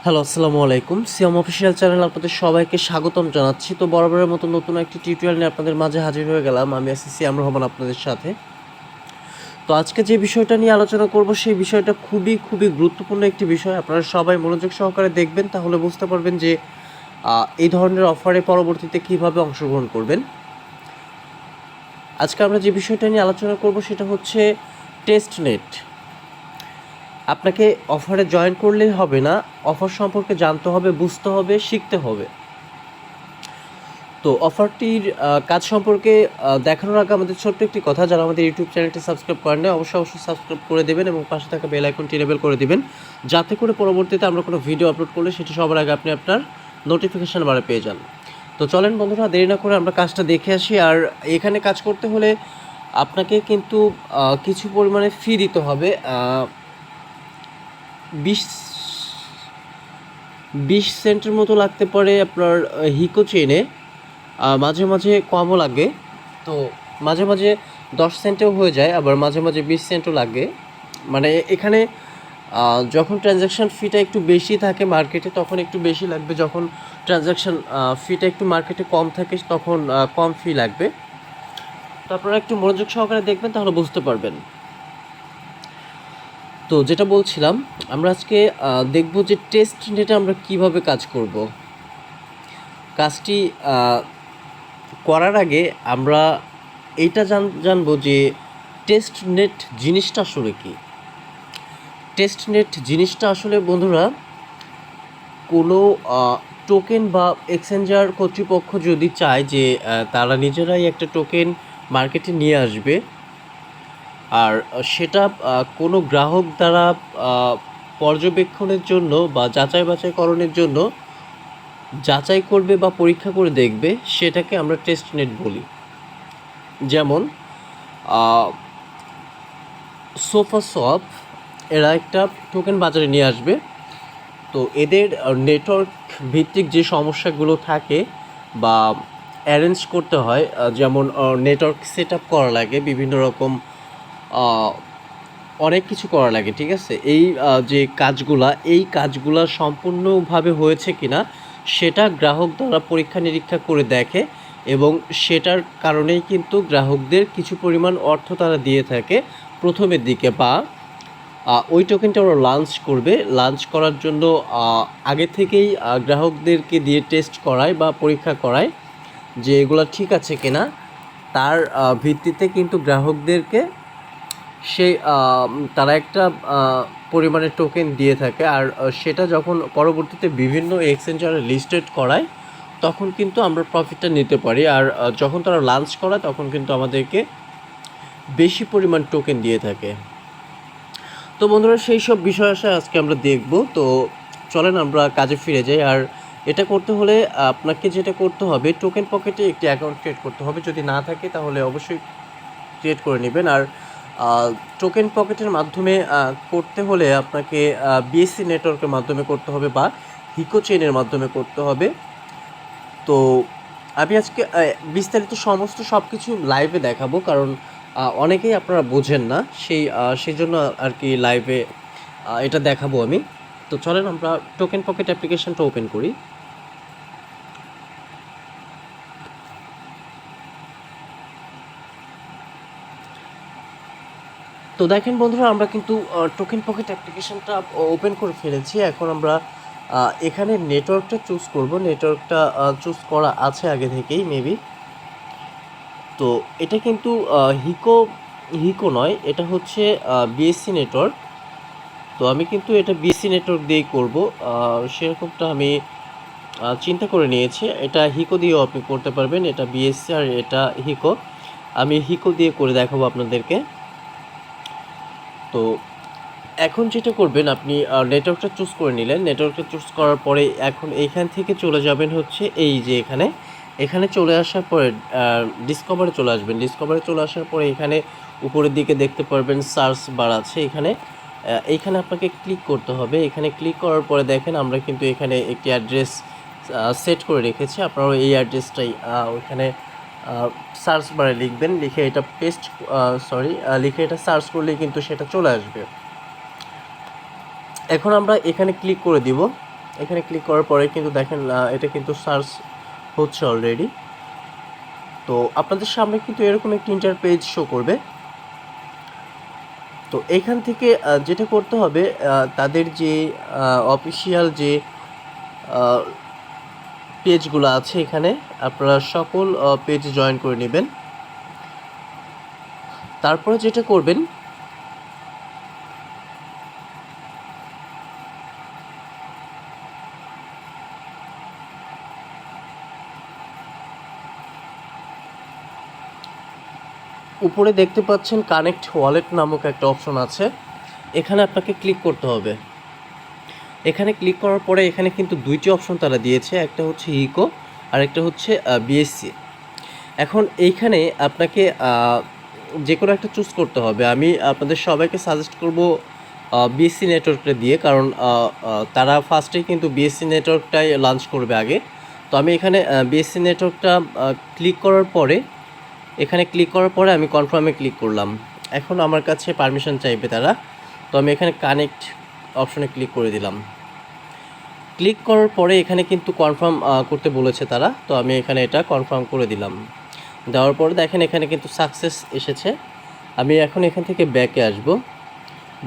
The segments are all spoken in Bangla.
হ্যালো, আসসালামু আলাইকুম। সিয়াম অফিসিয়াল চ্যানেল আপনাদের সবাইকে স্বাগতম জানাচ্ছি। তো বরাবরের মতো নতুন একটি টিউটোরিয়াল নিয়ে আপনাদের মাঝে হাজির হয়ে গেলাম। আমি আছি সিয়াম রহমান আপনাদের সাথে। তো আজকে যে বিষয়টা নিয়ে আলোচনা করব সেই বিষয়টা খুবই গুরুত্বপূর্ণ একটি বিষয়। আপনারা সবাই মনোযোগ সহকারে দেখবেন, তাহলে বুঝতে পারবেন যে এই ধরনের অফারে পরবর্তীতে কিভাবে অংশগ্রহণ করবেন। আজকে আমরা যে বিষয়টা নিয়ে আলোচনা করব সেটা হচ্ছে টেস্ট নেট। আপনাকে অফারে জয়েন করলেই হবে না, অফার সম্পর্কে জানতে হবে, বুঝতে হবে, শিখতে হবে। তো অফারটির কাজ সম্পর্কে দেখানোর আগে আমাদের ছোট্ট একটি কথা, যারা আমাদের ইউটিউব চ্যানেলটি সাবস্ক্রাইব করেন না অবশ্যই সাবস্ক্রাইব করে দেবেন এবং পাশে থাকা বেল আইকনটি এনেবল করে দিবেন, যাতে করে পরবর্তীতে আমরা কোনো ভিডিও আপলোড করলে সেটি সবার আগে আপনি আপনার নোটিফিকেশান বারে পেয়ে যান। তো চলেন বন্ধুরা, দেরি না করে আমরা কাজটা দেখে আসি। আর এখানে কাজ করতে হলে আপনাকে কিন্তু কিছু পরিমাণে ফি দিতে হবে। 20 সেন্টের মতো লাগতে পারে আপনার হিকো চেনে। মাঝে মাঝে কমও লাগে। তো মাঝে মাঝে 10 সেন্টেও হয়ে যায়, আবার মাঝে মাঝে 20 সেন্টও লাগে। মানে এখানে যখন ট্রানজ্যাকশান ফিটা একটু বেশি থাকে মার্কেটে তখন একটু বেশি লাগবে, যখন ট্রানজ্যাকশান ফিটা একটু মার্কেটে কম থাকে তখন কম ফি লাগবে। তো আপনারা একটু মনোযোগ সহকারে দেখবেন, তাহলে বুঝতে পারবেন। তো যেটা বলছিলাম, আমরা আজকে দেখব যে টেস্ট নেটে আমরা কিভাবে কাজ করব। কাজটি করার আগে আমরা এইটা জানবো যে টেস্ট নেট জিনিসটা আসলে কি। টেস্ট নেট জিনিসটা আসলে বন্ধুরা, কোনো টোকেন বা এক্সচেঞ্জার কর্তৃপক্ষ যদি চায় যে তারা নিজেরাই একটা টোকেন মার্কেটে নিয়ে আসবে, আর সেটা কোনো গ্রাহক দ্বারা পর্যবেক্ষণের জন্য বা যাচাই বাছাইকরণের জন্য যাচাই করবে বা পরীক্ষা করে দেখবে, সেটাকে আমরা টেস্ট নেট বলি। যেমন সোফা শপ, এরা একটা টোকেন বাজারে নিয়ে আসবে। তো এদের নেটওয়ার্ক ভিত্তিক যে সমস্যাগুলো থাকে বা অ্যারেঞ্জ করতে হয়, যেমন নেটওয়ার্ক সেট আপ করা লাগে, বিভিন্ন রকম অনেক কিছু করা লাগে, ঠিক আছে। এই যে কাজগুলা সম্পূর্ণভাবে হয়েছে কিনা সেটা গ্রাহক দ্বারা পরীক্ষা নিরীক্ষা করে দেখে, এবং সেটার কারণেই কিন্তু গ্রাহকদের কিছু পরিমাণ অর্থ তারা দিয়ে থাকে প্রথমের দিকে, বা ওই টোকেনটা ওরা লাঞ্চ করার জন্য আগে থেকেই গ্রাহকদেরকে দিয়ে টেস্ট করায় বা পরীক্ষা করায় যে এগুলো ঠিক আছে কিনা। তার ভিত্তিতে কিন্তু গ্রাহকদেরকে সেই তারা একটা পরিমাণে টোকেন দিয়ে থাকে। আর সেটা যখন পরবর্তীতে বিভিন্ন এক্সচেঞ্জারে লিস্টেড করায় তখন কিন্তু আমরা প্রফিটটা নিতে পারি। আর যখন তারা লাঞ্চ করায় তখন কিন্তু আমাদেরকে বেশি পরিমাণ টোকেন দিয়ে থাকে। তো বন্ধুরা, সেই সব বিষয় আশায় আজকে আমরা দেখব। তো চলেন আমরা কাজে ফিরে যাই। আর এটা করতে হলে আপনাকে যেটা করতে হবে, টোকেন পকেটে একটি অ্যাকাউন্ট ক্রিয়েট করতে হবে। যদি না থাকে তাহলে অবশ্যই ক্রিয়েট করে নেবেন। আর টোকেন পকেটের মাধ্যমে করতে হলে আপনাকে বিএসসি নেটওয়ার্কের মাধ্যমে করতে হবে বা হিকো চেনের মাধ্যমে করতে হবে। তো আমি আজকে বিস্তারিত সব কিছু লাইভে দেখাবো, কারণ অনেকেই আপনারা বোঝেন না, সেই জন্য আর কি লাইভে এটা দেখাবো আমি। তো চলেন আমরা টোকেন পকেট অ্যাপ্লিকেশনটা ওপেন করি। তো দেখেন বন্ধুরা, আমরা কিন্তু টোকেন পকেট অ্যাপ্লিকেশনটা ওপেন করে ফেলেছি। এখন আমরা এখানে নেটওয়ার্কটা চুজ করব। নেটওয়ার্কটা চুজ করা আছে আগে থেকেই মেবি। তো এটা কিন্তু হিকো হিকো নয়, এটা হচ্ছে বিএসসি নেটওয়ার্ক। তো আমি কিন্তু এটা বিএসসি নেটওয়ার্ক দিয়েই করব। সেরকমটা আমি চিন্তা করে নিয়েছি। এটা হিকো দিয়েও আপনি করতে পারবেন, এটা বিএসসি আর এটা হিকো। আমি হিকো দিয়ে করে দেখাবো আপনাদেরকে। তো এখন যেটা করবেন, আপনি নেটওয়ার্কটা চুজ করে নিলেন। নেটওয়ার্কটা চুজ করার পরে এখন এইখান থেকে চলে যাবেন হচ্ছে এই যে এখানে চলে আসার পরে ডিসকভারে চলে আসবেন। ডিসকভারে চলে আসার পরে এখানে উপরের দিকে দেখতে পারবেন সার্চ বার আছে। এইখানে আপনাকে ক্লিক করতে হবে। এখানে ক্লিক করার পরে দেখেন আমরা কিন্তু এখানে একটি অ্যাড্রেস সেট করে রেখেছি। আপনারাও এই অ্যাড্রেসটাই ওইখানে সার্চ বারে লিখবেন, লিখে এটা লিখে এটা সার্চ করলে কিন্তু সেটা চলে আসবে। এখন আমরা এখানে ক্লিক করে দিব। এখানে ক্লিক করার পরে কিন্তু দেখেন এটা কিন্তু সার্চ হচ্ছে অলরেডি। তো আপনাদের সামনে কিন্তু এরকম একটি ইন্টারপেজ শো করবে। তো এখান থেকে যেটা করতে হবে, তাদের যে অফিসিয়াল যে পেজগুলো আছে এখানে আপনারা সকল পেজ জয়েন করে নেবেন। তারপরে যেটা করবেন, উপরে দেখতে পাচ্ছেন কানেক্ট ওয়ালেট নামক একটা অপশন আছে, এখানে আপনাকে ক্লিক করতে হবে। এখানে ক্লিক করার পরে এখানে কিন্তু দুইটি অপশন তারা দিয়েছে, একটা হচ্ছে ইকো আর একটা হচ্ছে বিএসসি। এখন এইখানে আপনাকে যে কোনো একটা চুজ করতে হবে। আমি আপনাদের সবাইকে সাজেস্ট করব বিএসসি নেটওয়ার্কটা দিয়ে, কারণ তারা ফার্স্টেই কিন্তু বিএসসি নেটওয়ার্কটাই লঞ্চ করবে আগে। তো আমি এখানে বিএসসি নেটওয়ার্কটা ক্লিক করার পরে আমি কনফার্মে ক্লিক করলাম। এখন আমার কাছে পারমিশন চাইবে তারা, তো আমি এখানে কানেক্ট অপশনে ক্লিক করে দিলাম। ক্লিক করার পরে এখানে কিন্তু কনফার্ম করতে বলেছে তারা, তো আমি এখানে এটা কনফার্ম করে দিলাম। দেওয়ার পরে দেখেন এখানে কিন্তু সাকসেস এসেছে। আমি এখন এখান থেকে ব্যাকে আসব।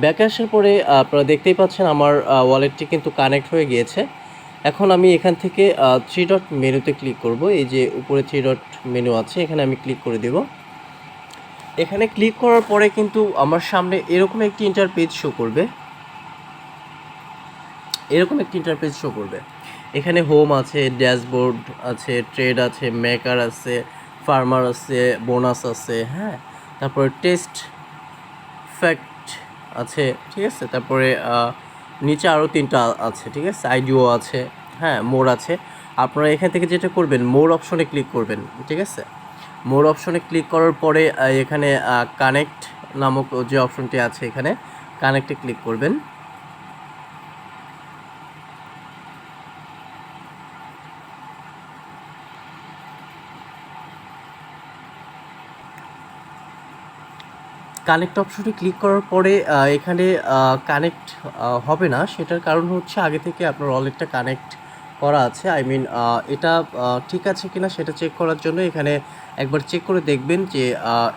ব্যাকে আসার পরে আপনারা দেখতেই পাচ্ছেন আমার ওয়ালেটটি কিন্তু কানেক্ট হয়ে গিয়েছে। এখন আমি এখান থেকে 3 ডট মেনুতে ক্লিক করব। এই যে উপরে 3 ডট মেনু আছে, এখানে আমি ক্লিক করে দেব। এখানে ক্লিক করার পরে কিন্তু আমার সামনে এরকম একটি ইন্টারপেজ শো করবে। এখানে হোম আছে, ড্যাশবোর্ড আছে, ট্রেড আছে, মেকার আছে, ফার্মার আছে, বোনাস আছে, হ্যাঁ, তারপরে টেস্ট ফ্যাক্ট আছে, ঠিক আছে, তারপরে নিচে আরও 3টা আছে, ঠিক আছে, আইডিও আছে, হ্যাঁ, মোর আছে। আপনারা এখান থেকে যেটা করবেন, মোর অপশনে ক্লিক করবেন, ঠিক আছে। মোর অপশনে ক্লিক করার পরে এখানে কানেক্ট নামক যে অপশনটি আছে এখানে কানেক্টে ক্লিক করবেন। কানেক্ট অপশনে ক্লিক করার পরে এখানে কানেক্ট হবে না, সেটার কারণ হচ্ছে আগে থেকে আপনার ওয়ালেটটা কানেক্ট করা আছে। আই মিন এটা ঠিক আছে কিনা সেটা চেক করার জন্য এখানে একবার চেক করে দেখবেন যে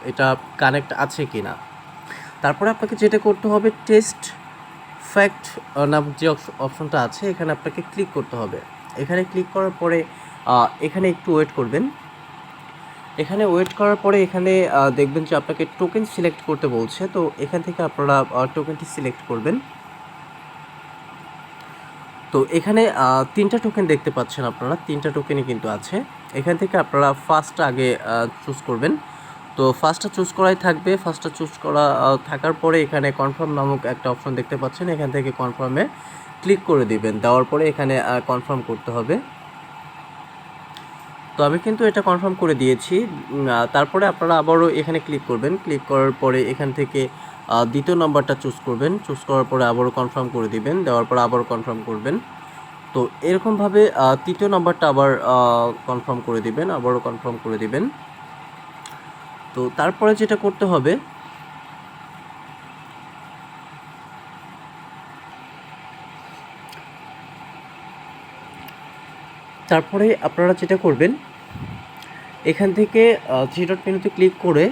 এটা কানেক্ট আছে কিনা। তারপরে আপনাকে যেটা করতে হবে, টেস্ট ফ্যাক্ট নামক যে অপশনটা আছে এখানে আপনাকে ক্লিক করতে হবে। এখানে ক্লিক করার পরে এখানে একটু ওয়েট করবেন। এখানে ওয়েট করার পরে এখানে দেখবেন যে আপনাকে টোকেন সিলেক্ট করতে বলছে, তো এখান থেকে আপনারা টোকেনটি সিলেক্ট করবেন। তো এখানে 3টা টোকেন দেখতে পাচ্ছেন আপনারা, 3টা টোকেনই কিন্তু আছে। এখান থেকে আপনারা ফার্স্টটা আগে চুজ করবেন। তো ফার্স্টটা চুজ করাই থাকবে। ফার্স্টটা চুজ করা থাকার পরে এখানে কনফার্ম নামক একটা অপশন দেখতে পাচ্ছেন, এখান থেকে কনফার্মে ক্লিক করে দিবেন। দেওয়ার পরে এখানে কনফার্ম করতে হবে। তো আমি কিন্তু এটা কনফার্ম করে দিয়েছি। তারপরে আপনারা আবারও এখানে ক্লিক করবেন। ক্লিক করার পরে এখান থেকে দ্বিতীয় নাম্বারটা চুজ করবেন। চুজ করার পরে আবারও কনফার্ম করে দিবেন। দেওয়ার পরে আবারও কনফার্ম করবেন। তো এরকমভাবে তৃতীয় নাম্বারটা আবার কনফার্ম করে দিবেন, আবারও কনফার্ম করে দিবেন। তো তারপরে যেটা করতে হবে, তারপরে আপনারা যেটা করবেন, এখান থেকে 3 ডট মেনুতে ক্লিক করে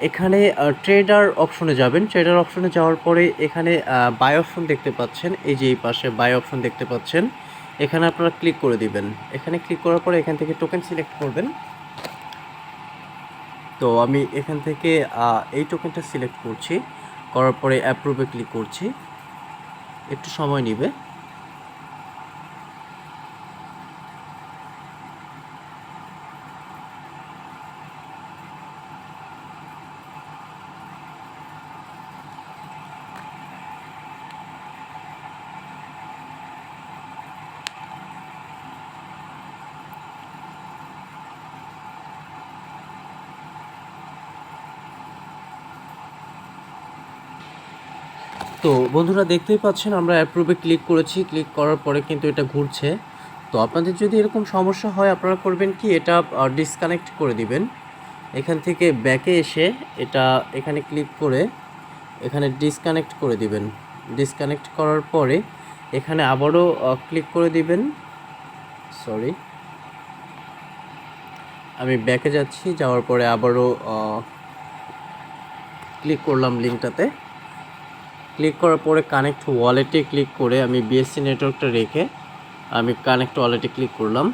এখানে ট্রেডার অপশনে যাবেন। ট্রেডার অপশনে যাওয়ার পরে এখানে বাই অপশন দেখতে পাচ্ছেন, এই যে এই পাশে বাই অপশন দেখতে পাচ্ছেন, এখানে আপনারা ক্লিক করে দিবেন। এখানে ক্লিক করার পরে এখান থেকে টোকেন সিলেক্ট করবেন। তো আমি এখান থেকে এই টোকেনটা সিলেক্ট করছি, করার পরে অ্যাপ্রুভে ক্লিক করছি, একটু সময় নেবে। তো বন্ধুরা দেখতেই পাচ্ছেন আমরা অ্যাপ্রুভে ক্লিক করেছি, ক্লিক করার পরে কিন্তু এটা ঘুরছে। তো আপনাদের যদি এরকম সমস্যা হয় আপনারা করবেন কি, এটা ডিসকানেক্ট করে দিবেন। এখান থেকে ব্যাকে এসে এটা এখানে ক্লিক করে এখানে ডিসকানেক্ট করে দিবেন। ডিসকানেক্ট করার পরে এখানে আবারও ক্লিক করে দিবেন। সরি, আমি ব্যাকে যাচ্ছি, যাওয়ার পরে আবারও ক্লিক করলাম লিঙ্কটাতে। ক্লিক করার পরে কানেক্ট ওয়ালেটে ক্লিক করে আমি বিএসসি নেটওয়ার্কটা রেখে আমি কানেক্ট ওয়ালেটে ক্লিক করলাম।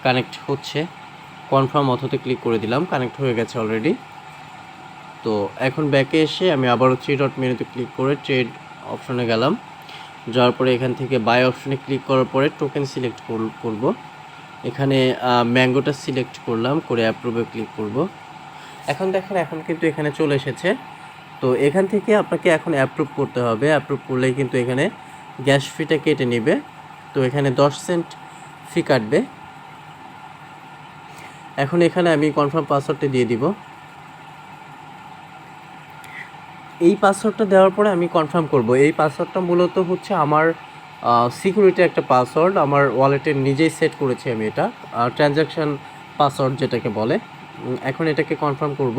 কানেক্ট হচ্ছে, কনফার্ম অথতে ক্লিক করে দিলাম, কানেক্ট হয়ে গেছে অলরেডি। তো এখন ব্যাকে এসে আমি আবারও 3 ডট মেনুতে ক্লিক করে ট্রেড অপশনে গেলাম। যাওয়ার পরে এখান থেকে বাই অপশনে ক্লিক করার পরে টোকেন সিলেক্ট করব। এখানে ম্যাঙ্গোটা সিলেক্ট করলাম, করে অ্যাপ্রুভে ক্লিক করব। এখন দেখেন এখন কিন্তু এখানে চলে এসেছে। তো এখান থেকে আপনাকে এখন অ্যাপ্রুভ করতে হবে। অ্যাপ্রুভ করলেই কিন্তু এখানে গ্যাস ফিটা কেটে নেবে। তো এখানে 10 সেন্ট ফি কাটবে। এখন এখানে আমি কনফার্ম পাসওয়ার্ডটা দিয়ে দিব। এই পাসওয়ার্ডটা দেওয়ার পরে আমি কনফার্ম করব। এই পাসওয়ার্ডটা মূলত হচ্ছে আমার সিকিউরিটি একটা পাসওয়ার্ড, আমার ওয়ালেটের নিজেই সেট করেছি আমি। এটা ট্রানজ্যাকশান পাসওয়ার্ড যেটাকে বলে। এখন এটাকে কনফার্ম করব।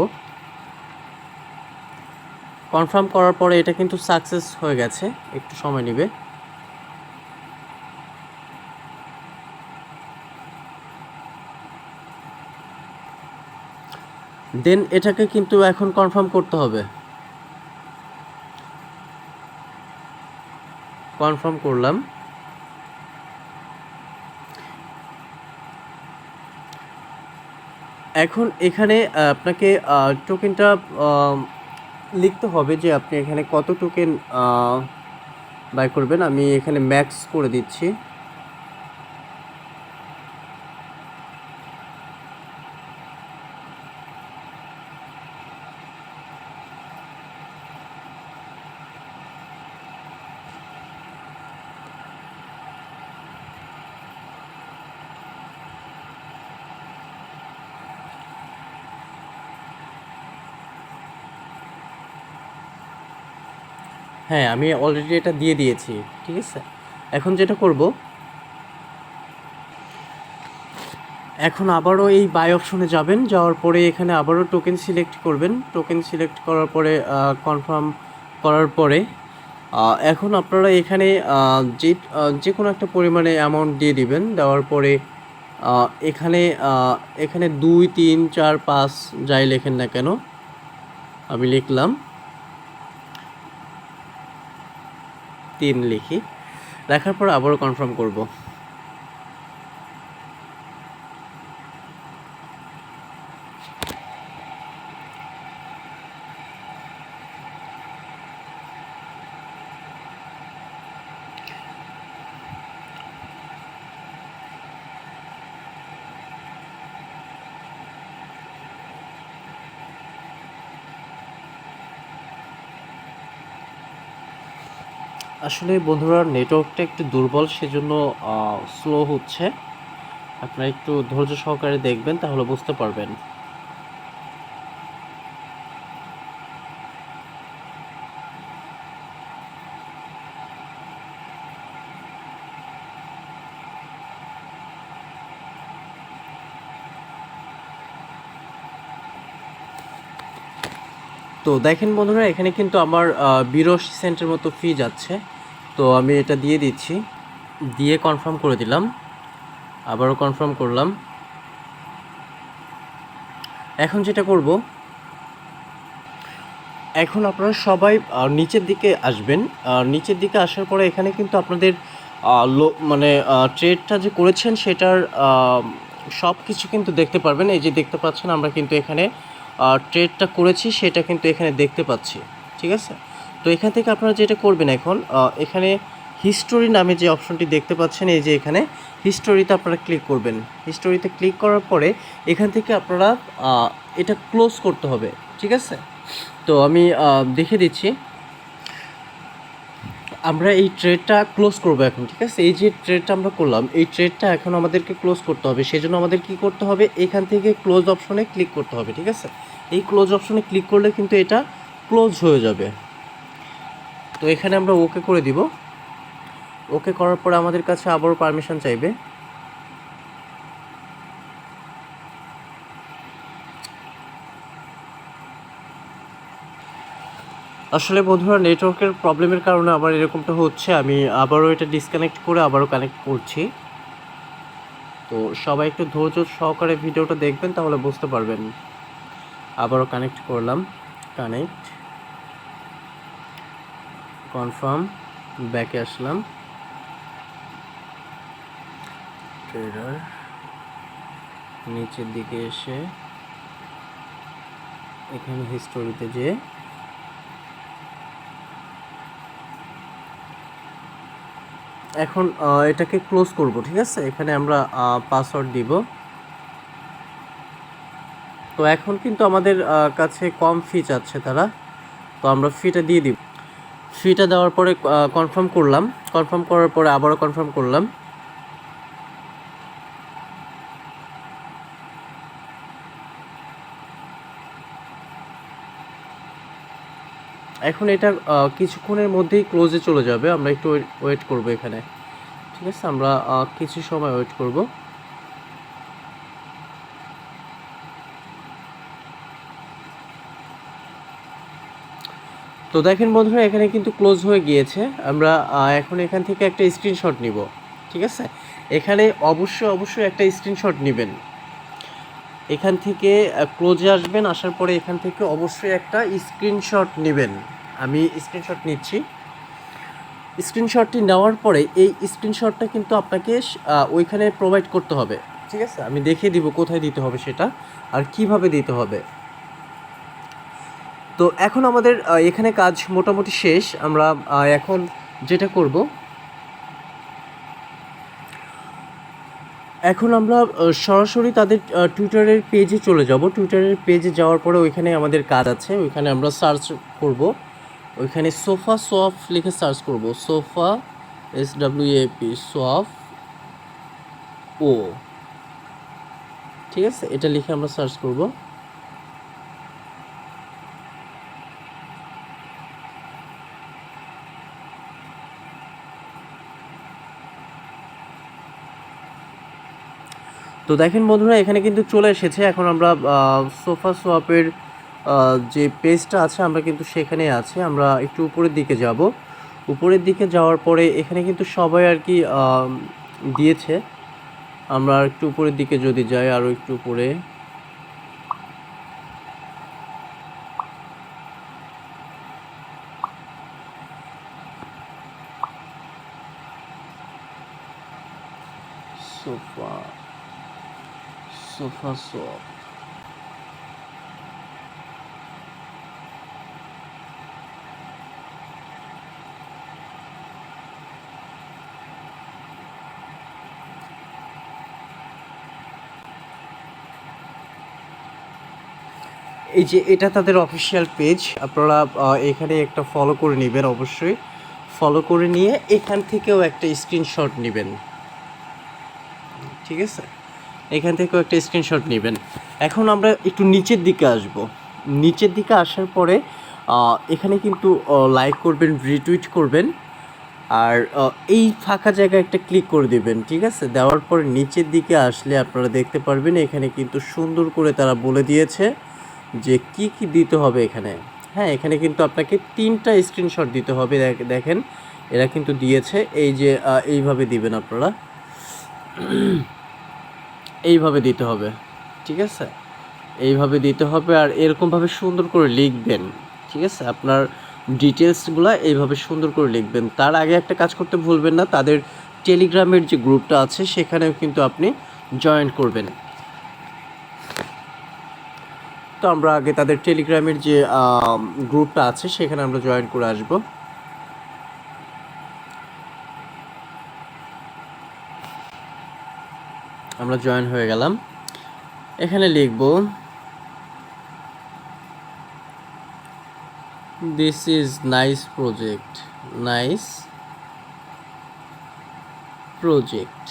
কনফার্ম করার পরে এটা কিন্তু সাকসেস হয়ে গেছে, একটু সময় নেবে। দেন এটাকে কিন্তু এখন কনফার্ম করতে হবে। কনফার্ম করলাম। এখন এখানে আপনাকে টোকেনটা লিখতে হবে যে আপনি এখানে কত টোকেন বাই করবেন। আমি এখানে ম্যাক্স করে দিচ্ছি। হ্যাঁ, আমি অলরেডি এটা দিয়ে দিয়েছি, ঠিক আছে। এখন যেটা করব, এখন আবারও এই বাই অপশনে যাবেন। যাওয়ার পরে এখানে আবারও টোকেন সিলেক্ট করবেন। টোকেন সিলেক্ট করার পরে কনফার্ম করার পরে এখন আপনারা এখানে যে কোনো একটা পরিমাণে অ্যামাউন্ট দিয়ে দিবেন। দেওয়ার পরে এখানে এখানে 2, 3, 4, 5 যাই লেখেন না কেন, আমি লিখলাম 3 লিখি। লেখার পর আবারও কনফার্ম করব। আসলে বন্ধুরা নেটওয়ার্কটা একটু দুর্বল, সেজন্য স্লো হচ্ছে। আপনারা একটু ধৈর্য সহকারে দেখবেন, তাহলে বুঝতে পারবেন। তো দেখেন বন্ধুরা, এখানে কিন্তু আমার 82 সেন্টের মতো ফি যাচ্ছে। তো আমি এটা দিয়ে দিচ্ছি, দিয়ে কনফার্ম করে দিলাম। আবারও কনফার্ম করলাম। এখন যেটা করব, এখন আপনারা সবাই নিচের দিকে আসবেন। নিচের দিকে আসার পরে এখানে কিন্তু আপনাদের মানে ট্রেডটা যে করেছেন সেটার সব কিছু কিন্তু দেখতে পারবেন। এই যে দেখতে পাচ্ছেন, আমরা কিন্তু এখানে ট্রেডটা করেছি সেটা কিন্তু এখানে দেখতে পাচ্ছি, ঠিক আছে। তো এখান থেকে আপনারা যেটা করবেন, এখন এখানে হিস্টোরি নামে যে অপশনটি দেখতে পাচ্ছেন, এই যে এখানে হিস্টোরিতে আপনারা ক্লিক করবেন। হিস্টোরিতে ক্লিক করার পরে এখান থেকে আপনারা এটা ক্লোজ করতে হবে, ঠিক আছে। তো আমি দেখে দিচ্ছি। আমরা এই ট্রেডটা ক্লোজ করব এখন, ঠিক আছে। এই যে ট্রেডটা আমরা করলাম, এই ট্রেডটা এখন আমাদেরকে ক্লোজ করতে হবে। সেজন্য আমাদের কি করতে হবে, এখান থেকে ক্লোজ অপশনে ক্লিক করতে হবে, ঠিক আছে। এই ক্লোজ অপশনে ক্লিক করলে কিন্তু এটা ক্লোজ হয়ে যাবে। তো এখানে আমরা ওকে করে দিব। ওকে করার পরে আমাদের কাছে আবারও পারমিশন চাইবে। আসলে বন্ধুরা নেটওয়ার্কের প্রবলেমের কারণে আমার এরকমটা হচ্ছে। আমি আবারও এটা ডিসকানেক্ট করে আবারও কানেক্ট করছি। তো সবাই একটু ধৈর্য সহকারে ভিডিওটা দেখবেন, তাহলে বুঝতে পারবেন। আবারও কানেক্ট করলাম, কানেক্ট, কনফার্ম, ব্যাকে আসলাম, ট্রেডার, নিচের দিকে এসে এখানে হিস্টোরিতে যে এখন এটাকে ক্লোজ করব, ঠিক আছে। এখানে আমরা পাসওয়ার্ড দিব। তো এখন কিন্তু আমাদের কাছে কম ফি চাচ্ছে তারা, তো আমরা ফিটা দিয়ে দিব। ফিটা দেওয়ার পরে কনফার্ম করলাম, কনফার্ম করার পরে আবারও কনফার্ম করলাম। এখন এটা কিছুক্ষণের মধ্যেই ক্লোজে চলে যাবে। আমরা একটু ওয়েট করব এখানে, ঠিক আছে। আমরা কিছু সময় ওয়েট করব। তো দেখেন বন্ধুরা, এখানে কিন্তু ক্লোজ হয়ে গিয়েছে। আমরা এখন এখান থেকে একটা স্ক্রিনশট নিব, ঠিক আছে। এখানে অবশ্যই একটা স্ক্রিনশট নেবেন। এখান থেকে ক্লোজে আসবেন, আসার পরে এখান থেকে অবশ্যই একটা স্ক্রিনশট নেবেন। আমি স্ক্রিনশট নিচ্ছি। স্ক্রিনশটটি নেওয়ার পরে এই স্ক্রিনশটটা কিন্তু আপনাকে ওইখানে প্রোভাইড করতে হবে, ঠিক আছে। আমি দেখিয়ে দিব কোথায় দিতে হবে সেটা আর কিভাবে দিতে হবে। তো এখন আমাদের এখানে কাজ মোটামুটি শেষ। আমরা এখন যেটা করব, এখন আমরা সরাসরি তাদের টুইটারের পেজে চলে যাব। টুইটারের পেজে যাওয়ার পরে ওইখানে আমাদের কাজ আছে, ওইখানে আমরা সার্চ করব। ওইখানে সোফা সোয়াপ লিখে সার্চ করব। সোফা SWAP সোয়াপ ও, ঠিক আছে। এটা লিখে আমরা সার্চ করব। তো দেখেন বন্ধুরা, এখানে কিন্তু চলে এসেছে। এখন আমরা সোফা সোয়াপের যে পেজটা আছে আমরা কিন্তু সেখানে আছি। আমরা একটু উপরের দিকে যাব। উপরের দিকে যাওয়ার পরে এখানে কিন্তু সবাই আর কি দিয়েছে। আমরা আর একটু উপরের দিকে যদি যাই, আরও একটু উপরে, সোফা সোফা সোয়াপ, এই যে এটা তাদের অফিসিয়াল পেজ। আপনারা এখানে একটা ফলো করে নেবেন, অবশ্যই ফলো করে নিয়ে এখান থেকেও একটা স্ক্রিনশট নেবেন, ঠিক আছে। এখান থেকেও একটা স্ক্রিনশট নেবেন। এখন আমরা একটু নিচের দিকে আসব। নিচের দিকে আসার পরে এখানে কিন্তু লাইক করবেন, রিটুইট করবেন, আর এই ফাঁকা জায়গায় একটা ক্লিক করে দিবেন, ঠিক আছে। দেওয়ার পর নিচের দিকে আসলে আপনারা দেখতে পারবেন এখানে কিন্তু সুন্দর করে তারা বলে দিয়েছে যে কি কি দিতে হবে এখানে। হ্যাঁ, এখানে কিন্তু আপনাকে 3টা স্ক্রিনশট দিতে হবে। দেখেন এরা কিন্তু দিয়েছে। এই যে এইভাবে দিবেন আপনারা, এইভাবে দিতে হবে, ঠিক আছে। এইভাবে দিতে হবে আর এরকমভাবে সুন্দর করে লিখবেন, ঠিক আছে। আপনার ডিটেলসগুলো এইভাবে সুন্দর করে লিখবেন। তার আগে একটা কাজ করতে ভুলবেন না, তাদের টেলিগ্রামের যে গ্রুপটা আছে সেখানেও কিন্তু আপনি জয়েন করবেন। তো আমরা আগে তাদের টেলিগ্রামের যে গ্রুপটা আছে সেখানে আমরা জয়েন করে আসব। আমরা জয়েন হয়ে গেলাম। এখানে লিখব this is nice project, nice project,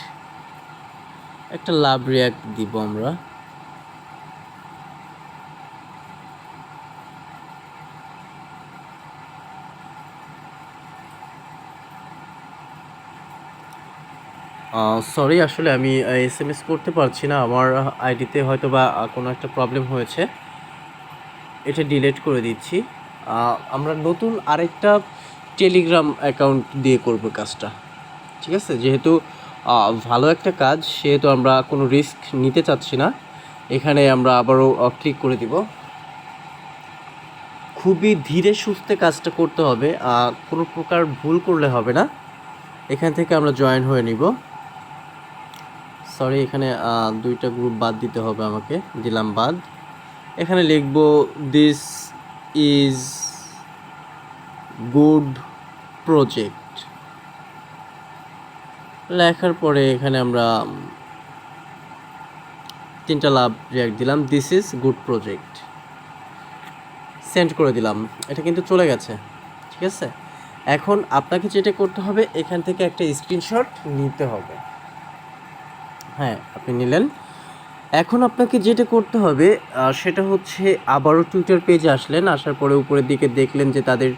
একটা লাভ রিয়াক্ট দিব আমরা। সরি, আসলে আমি SMS করতে পারছি না। আমার আইডিতে হয়তো বা কোনো একটা প্রবলেম হয়েছে, এটা ডিলিট করে দিচ্ছি। আমরা নতুন আরেকটা টেলিগ্রাম অ্যাকাউন্ট দিয়ে করব কাজটা, ঠিক আছে? যেহেতু ভালো একটা কাজ, সেহেতু আমরা কোনো রিস্ক নিতে চাচ্ছি না। এখানে আমরা আবারও ক্লিক করে দিব। খুবই ধীরে সুস্থে কাজটা করতে হবে, কোনো প্রকার ভুল করলে হবে না। এখান থেকে আমরা জয়েন হয়ে নিব। সরি, এখানে দুইটা গ্রুপ বাদ দিতে হবে আমাকে, দিলাম বাদ। এখানে লিখব দিস ইজ গুড প্রজেক্ট। লেখার পরে এখানে আমরা 3টা লাভ রিয়াক্ট দিলাম, this is good project, send করে দিলাম। এটা কিন্তু চলে গেছে, ঠিক আছে? এখন আপনাকে যেটা করতে হবে, এখান থেকে একটা স্ক্রিনশট নিতে হবে। হ্যাঁ, আপনি নিলেন। এখন আপনাকে যেটা করতে হবে সেটা হচ্ছে আবারও টুইটার পেজে আসলেন, আসার পরে উপরের দিকে দেখলেন যে তাদের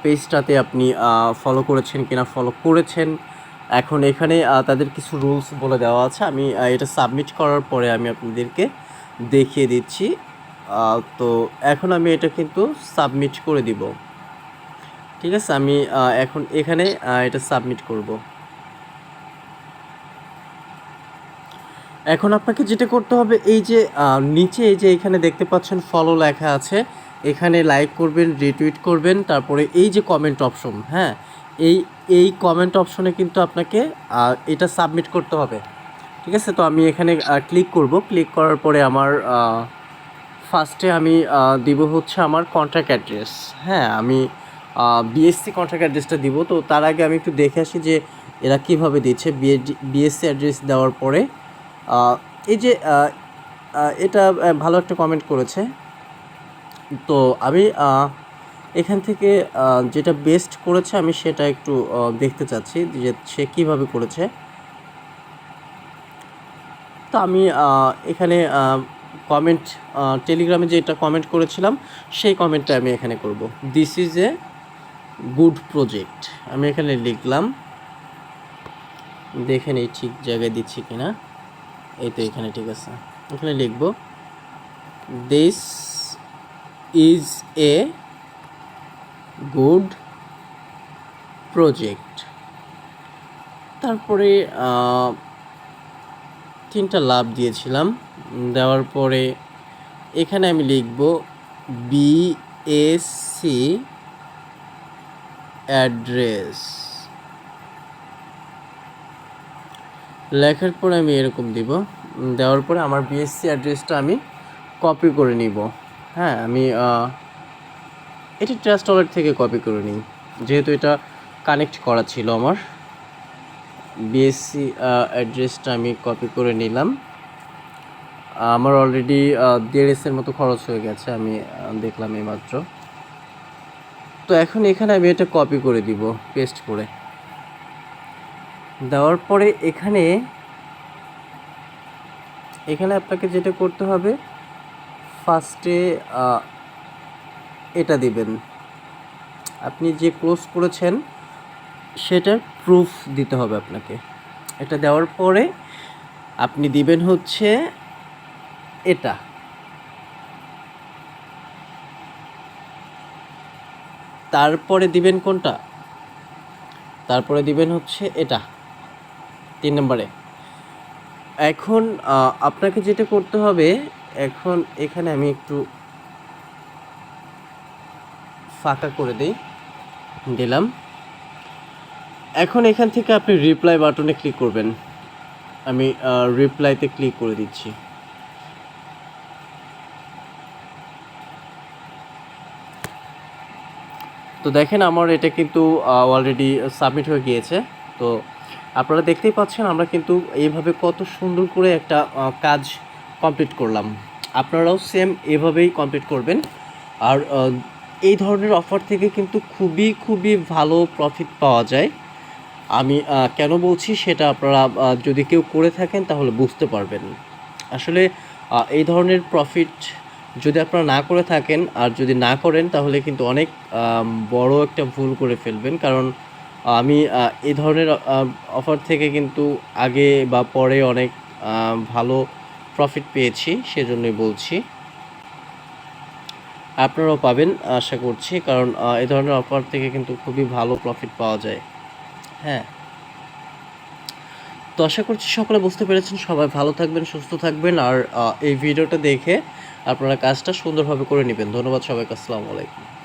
পেজটাতে আপনি ফলো করেছেন কিনা, ফলো করেছেন। এখন এখানে তাদের কিছু রুলস বলে দেওয়া আছে, আমি এটা সাবমিট করার পরে আমি আপনাদেরকে দেখিয়ে দিচ্ছি। তো এখন আমি এটা কিন্তু সাবমিট করে দিব, ঠিক আছে? আমি এখন এখানে এটা সাবমিট করব। এখন আপনাকে যেটা করতে হবে, এই যে নিচে এই যে এখানে দেখতে পাচ্ছেন ফলো লেখা আছে, এখানে লাইক করবেন, রিটুইট করবেন, তারপরে এই যে কমেন্ট অপশন, হ্যাঁ, এই এই কমেন্ট অপশনে কিন্তু আপনাকে এটা সাবমিট করতে হবে, ঠিক আছে? তো আমি এখানে ক্লিক করব। ক্লিক করার পরে আমার ফার্স্টে আমি দিব হচ্ছে আমার কন্ট্যাক্ট অ্যাড্রেস। হ্যাঁ, আমি বিএসসি কন্ট্যাক্ট অ্যাড্রেসটা দিব। তো তার আগে আমি একটু দেখে আসি যে এরা কীভাবে দিচ্ছে। বিএসসি অ্যাড্রেস দেওয়ার পরে এই যে এটা ভালো একটা কমেন্ট করেছে। তো আমি এখান থেকে যেটা বেস্ট করেছে আমি সেটা একটু দেখতে চাচ্ছি যে সে কীভাবে করেছে। তো আমি এখানে কমেন্ট টেলিগ্রামে যেটা কমেন্ট করেছিলাম সেই কমেন্টটা আমি এখানে করব, this is a good project. আমি এখানে লিখলাম, দেখে নেই ঠিক জায়গায় দিচ্ছি কিনা। এই তো এখানে ঠিক আছে। এখানে লিখব this is a good project. তারপরে 3টা লাভ দিয়েছিলাম, দেওয়ার পরে এখানে আমি লিখব বিএসসি অ্যাড্রেস। লেখার পরে আমি এরকম দিব, দেওয়ার পরে আমার বিএসসি অ্যাড্রেসটা আমি কপি করে নিব। হ্যাঁ, আমি এটা ট্রাস্ট ওয়ালেট থেকে কপি করে নিই, যেহেতু এটা কানেক্ট করা ছিল আমার। বিএসসি অ্যাড্রেসটা আমি কপি করে নিলাম। আমার অলরেডি 1.5 মতো খরচ হয়ে গেছে, আমি দেখলাম এইমাত্র। তো এখন এখানে আমি এটা কপি করে দিব, পেস্ট করে দেওয়ার পরে এখানে আপনাকে যেটা করতে হবে, ফার্স্টে এটা দিবেন, আপনি যে ক্লোজ করেছেন সেটার প্রুফ দিতে হবে আপনাকে। এটা দেওয়ার পরে আপনি দিবেন হচ্ছে এটা, তারপরে দিবেন কোনটা, তারপরে দিবেন হচ্ছে এটা 3 নম্বরে। এখন আপনাকে যেটা করতে হবে, এখন এখানে আমি একটু ফাঁকা করে দিলাম। এখন এখান থেকে আপনি রিপ্লাই বাটনে ক্লিক করবেন। আমি রিপ্লাইতে ক্লিক করে দিচ্ছি। তো দেখেন আমার এটা কিন্তু অলরেডি সাবমিট হয়ে গিয়েছে। তো আপনারা দেখতেই পাচ্ছেন আমরা কিন্তু এইভাবে কত সুন্দর করে একটা কাজ কমপ্লিট করলাম। আপনারাও সেম এভাবেই কমপ্লিট করবেন। আর এই ধরনের অফার থেকে কিন্তু খুবই ভালো প্রফিট পাওয়া যায়। আমি কেন বলছি সেটা আপনারা যদি কেউ করে থাকেন তাহলে বুঝতে পারবেন। আসলে এই ধরনের প্রফিট যদি আপনারা না করে থাকেন, আর যদি না করেন তাহলে কিন্তু অনেক বড় একটা ভুল করে ফেলবেন। কারণ আমি এই ধরনের অফার থেকে কিন্তু আগে বা পরে অনেক ভালো প্রফিট পেয়েছি, সেজন্যই বলছি। আপনারাও পাবেন আশা করছি, কারণ এই ধরনের অফার থেকে কিন্তু খুবই ভালো প্রফিট পাওয়া যায়। হ্যাঁ, তো আশা করছি সকলে বুঝতে পেরেছেন। সবাই ভালো থাকবেন, সুস্থ থাকবেন, আর এই ভিডিওটা দেখে আপনারা কাজটা সুন্দরভাবে করে নেবেন। ধন্যবাদ সবাইকে। আসসালামু আলাইকুম।